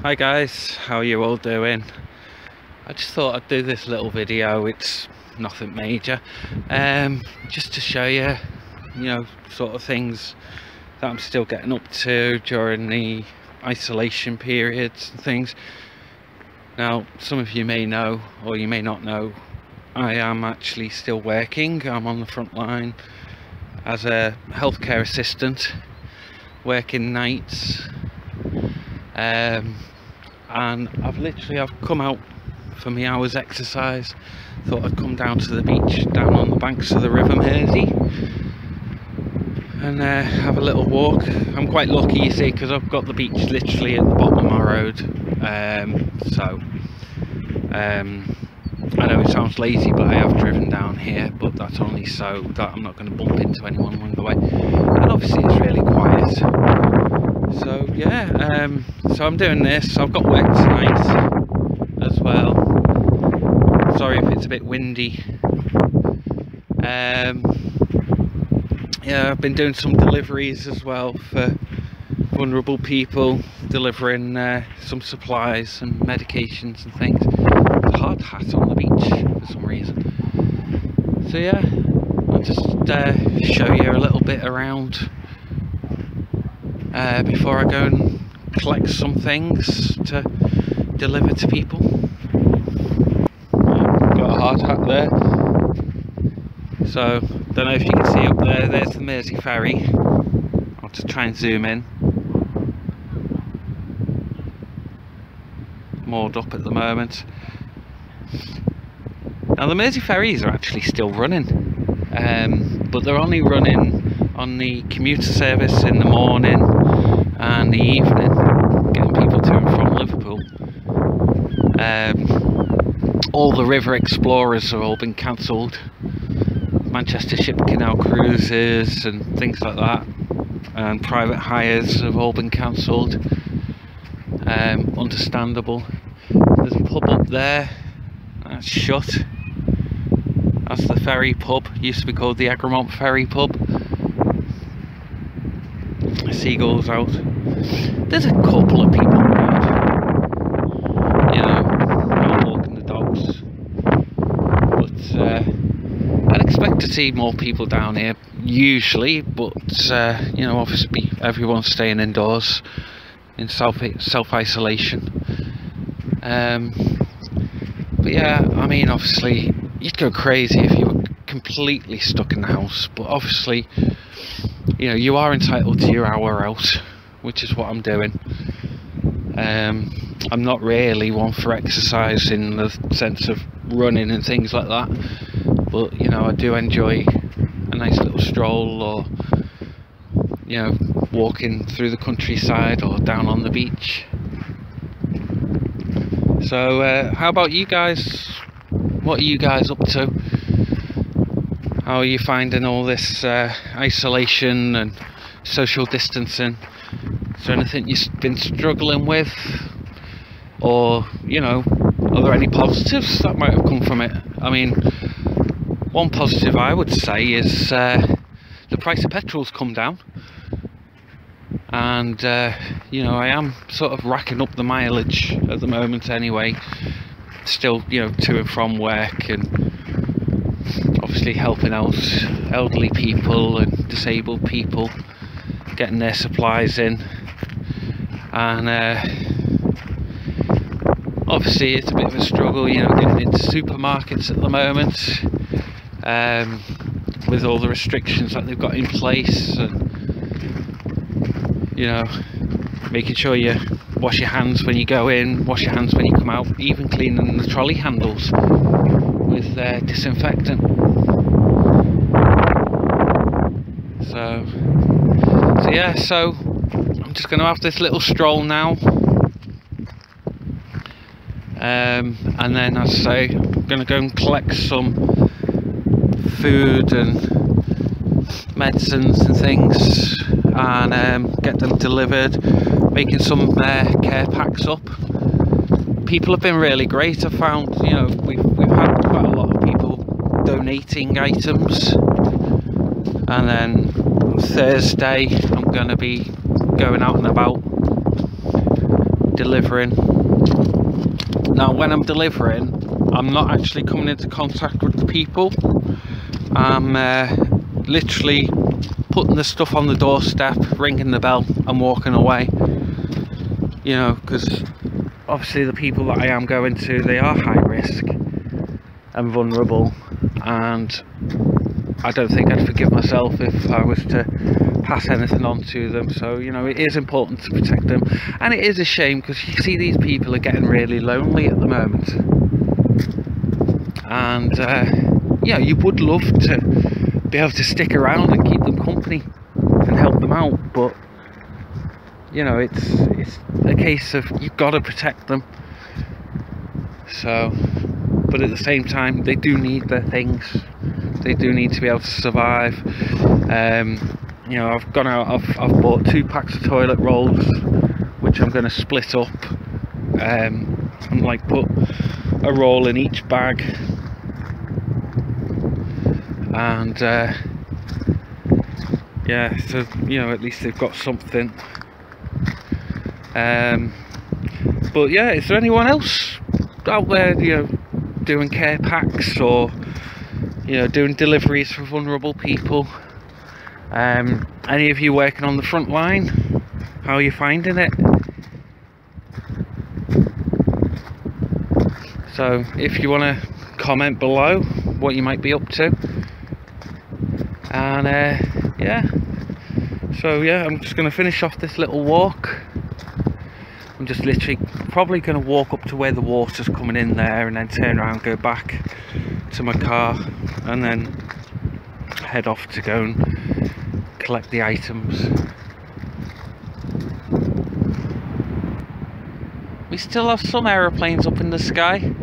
Hi guys, how are you all doing? I just thought I'd do this little video. It's nothing major, just to show you, sort of things that I'm still getting up to during the isolation periods and things. Now, some of you may know, or you may not know, I am actually still working. I'm on the front line as a healthcare assistant, working nights. And I've come out for my hours exercise. Thought I'd come down to the beach down on the banks of the River Mersey and have a little walk. I'm quite lucky, you see, because I've got the beach literally at the bottom of my road. I know it sounds lazy, but I have driven down here, but that's only so that I'm not going to bump into anyone along the way. And obviously it's really quiet. So yeah, so I'm doing this. I've got work tonight as well. Sorry if it's a bit windy. Yeah, I've been doing some deliveries as well for vulnerable people, delivering some supplies and medications and things. It's a hard hat on the beach for some reason. So yeah, I'll just show you a little bit around before I go and collect some things to deliver to people. Got a hard hat there. So, don't know if you can see up there, there's the Mersey ferry. I'll just try and zoom in. Moored up at the moment. Now the Mersey ferries are actually still running, but they're only running on the commuter service in the morning and the evening, getting people to and from Liverpool. All the river explorers have all been cancelled. Manchester Ship Canal cruises and things like that, and private hires have all been cancelled. Understandable. There's a pub up there that's shut. That's the ferry pub. Used to be called the Egremont Ferry Pub. Seagulls out. There's a couple of people around, out walking the dogs, but I'd expect to see more people down here usually, but obviously everyone's staying indoors in self-isolation. But yeah, I mean, obviously you'd go crazy if you were completely stuck in the house, but obviously you are entitled to your hour out, which is what I'm doing. I'm not really one for exercise in the sense of running and things like that, but I do enjoy a nice little stroll, or walking through the countryside or down on the beach. So how about you guys? What are you guys up to? How are you finding all this isolation and social distancing? Is there anything you've been struggling with? Or, are there any positives that might have come from it? I mean, one positive I would say is the price of petrol's come down. And, I am sort of racking up the mileage at the moment anyway. Still, to and from work, and obviously helping out elderly people and disabled people, getting their supplies in. And obviously it's a bit of a struggle, getting into supermarkets at the moment, with all the restrictions that they've got in place, and making sure you wash your hands when you go in, wash your hands when you come out, even cleaning the trolley handles with disinfectant. So yeah, so I'm just going to have this little stroll now, and then, as I say, I'm going to go and collect some food and medicines and things, and get them delivered, making some care packs up. People have been really great. I found, we've had quite a lot of people donating items, and then Thursday I'm going to be going out and about delivering. Now when I'm delivering, I'm not actually coming into contact with the people. I'm literally putting the stuff on the doorstep, ringing the bell and walking away. You know, because obviously the people that I am going to, they are high risk and vulnerable, and I don't think I'd forgive myself if I was to pass anything on to them. So, you know, it is important to protect them, and it is a shame because you see these people are getting really lonely at the moment, and yeah, you would love to be able to stick around and keep them company and help them out, but you know, it's a case of you've got to protect them. So, but at the same time, they do need their things. They do need to be able to survive. You know, I've gone out, I've bought 2 packs of toilet rolls, which I'm going to split up and like put a roll in each bag, and yeah, so you know, at least they've got something. But yeah, is there anyone else out there, you know, doing care packs or, you know, doing deliveries for vulnerable people? Any of you working on the front line? How are you finding it? So if you want to comment below what you might be up to, and yeah, so yeah, I'm just going to finish off this little walk. I'm just literally probably going to walk up to where the water's coming in there, and then turn around, go back to my car, and then head off to go and collect the items. We still have some aeroplanes up in the sky.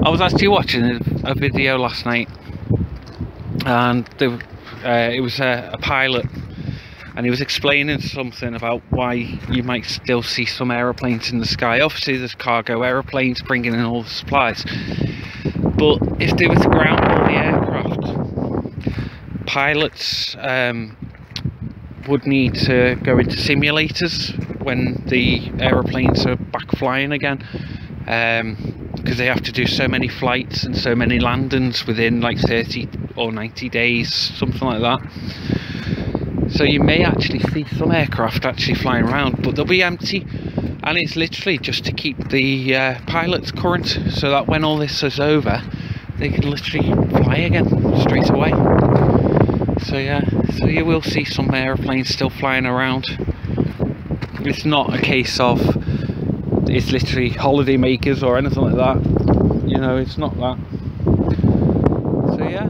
I was actually watching a video last night, and it was a pilot, and he was explaining something about why you might still see some aeroplanes in the sky. Obviously there's cargo aeroplanes bringing in all the supplies, but if they were to ground all the aircraft, pilots would need to go into simulators when the aeroplanes are back flying again, because they have to do so many flights and so many landings within like 30 or 90 days, something like that. So you may actually see some aircraft actually flying around, but they'll be empty, and it's literally just to keep the pilots current, so that when all this is over, they can literally fly again straight away. So yeah, so you will see some airplanes still flying around. It's not a case of it's literally holiday makers or anything like that, you know, it's not that. So yeah.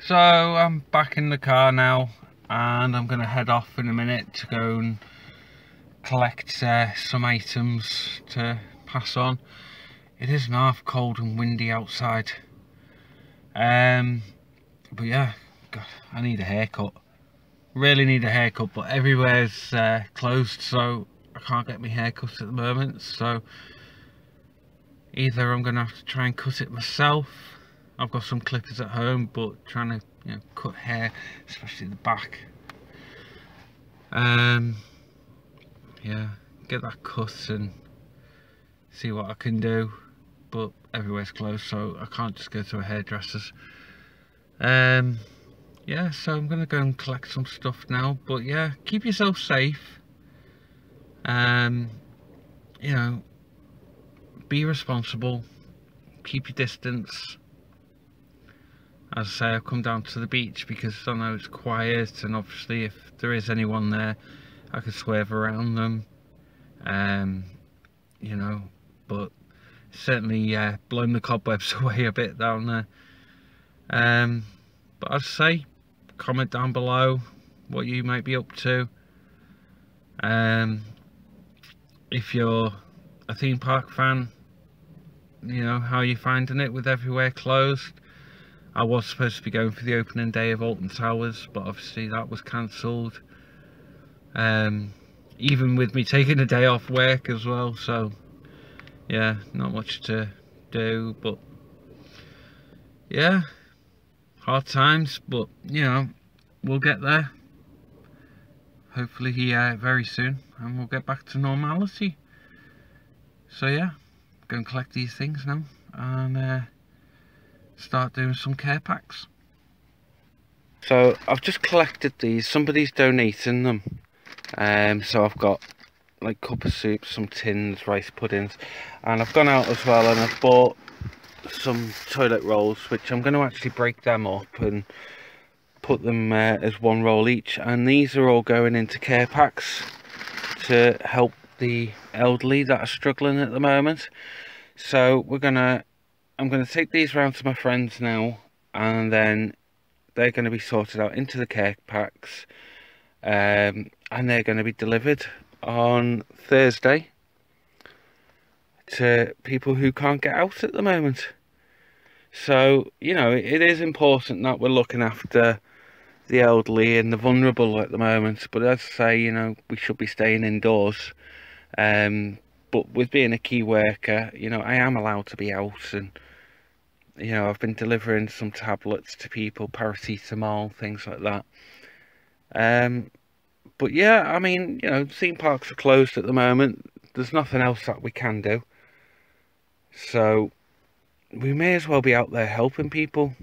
So I'm back in the car now, and I'm going to head off in a minute to go and collect some items to pass on. It is half cold and windy outside, but yeah, God, I need a haircut. Really need a haircut, but everywhere's closed, so I can't get my haircut at the moment. So either I'm going to have to try and cut it myself. I've got some clippers at home, but trying to, you know, cut hair, especially the back, yeah, get that cut and see what I can do. But everywhere's closed, so I can't just go to a hairdresser's. Yeah, so I'm gonna go and collect some stuff now. But yeah, keep yourself safe. You know, be responsible, keep your distance, as I say, I've come down to the beach because I know it's quiet, and obviously if there is anyone there I can swerve around them, you know, but certainly blown the cobwebs away a bit down there. But as I say, comment down below what you might be up to. If you're a theme park fan, you know, how you're finding it with everywhere closed. I was supposed to be going for the opening day of Alton Towers, but obviously that was cancelled, even with me taking a day off work as well. So yeah, not much to do, but yeah, hard times, but you know, we'll get there hopefully very soon, and we'll get back to normality. So yeah, go and collect these things now and start doing some care packs. So I've just collected these, somebody's donating them, so I've got like cup of soup, some tins, rice puddings, and I've gone out as well and I've bought some toilet rolls, which I'm going to actually break them up and put them as one roll each, and these are all going into care packs to help the elderly that are struggling at the moment. So I'm gonna take these round to my friends now, and then they're going to be sorted out into the care packs, and they're going to be delivered on Thursday to people who can't get out at the moment. So, you know, it is important that we're looking after the elderly and the vulnerable at the moment, but as I say, you know, we should be staying indoors. But with being a key worker, you know, I am allowed to be out, and you know, I've been delivering some tablets to people, paracetamol, things like that. But yeah, I mean, you know, theme parks are closed at the moment. There's nothing else that we can do, so we may as well be out there helping people.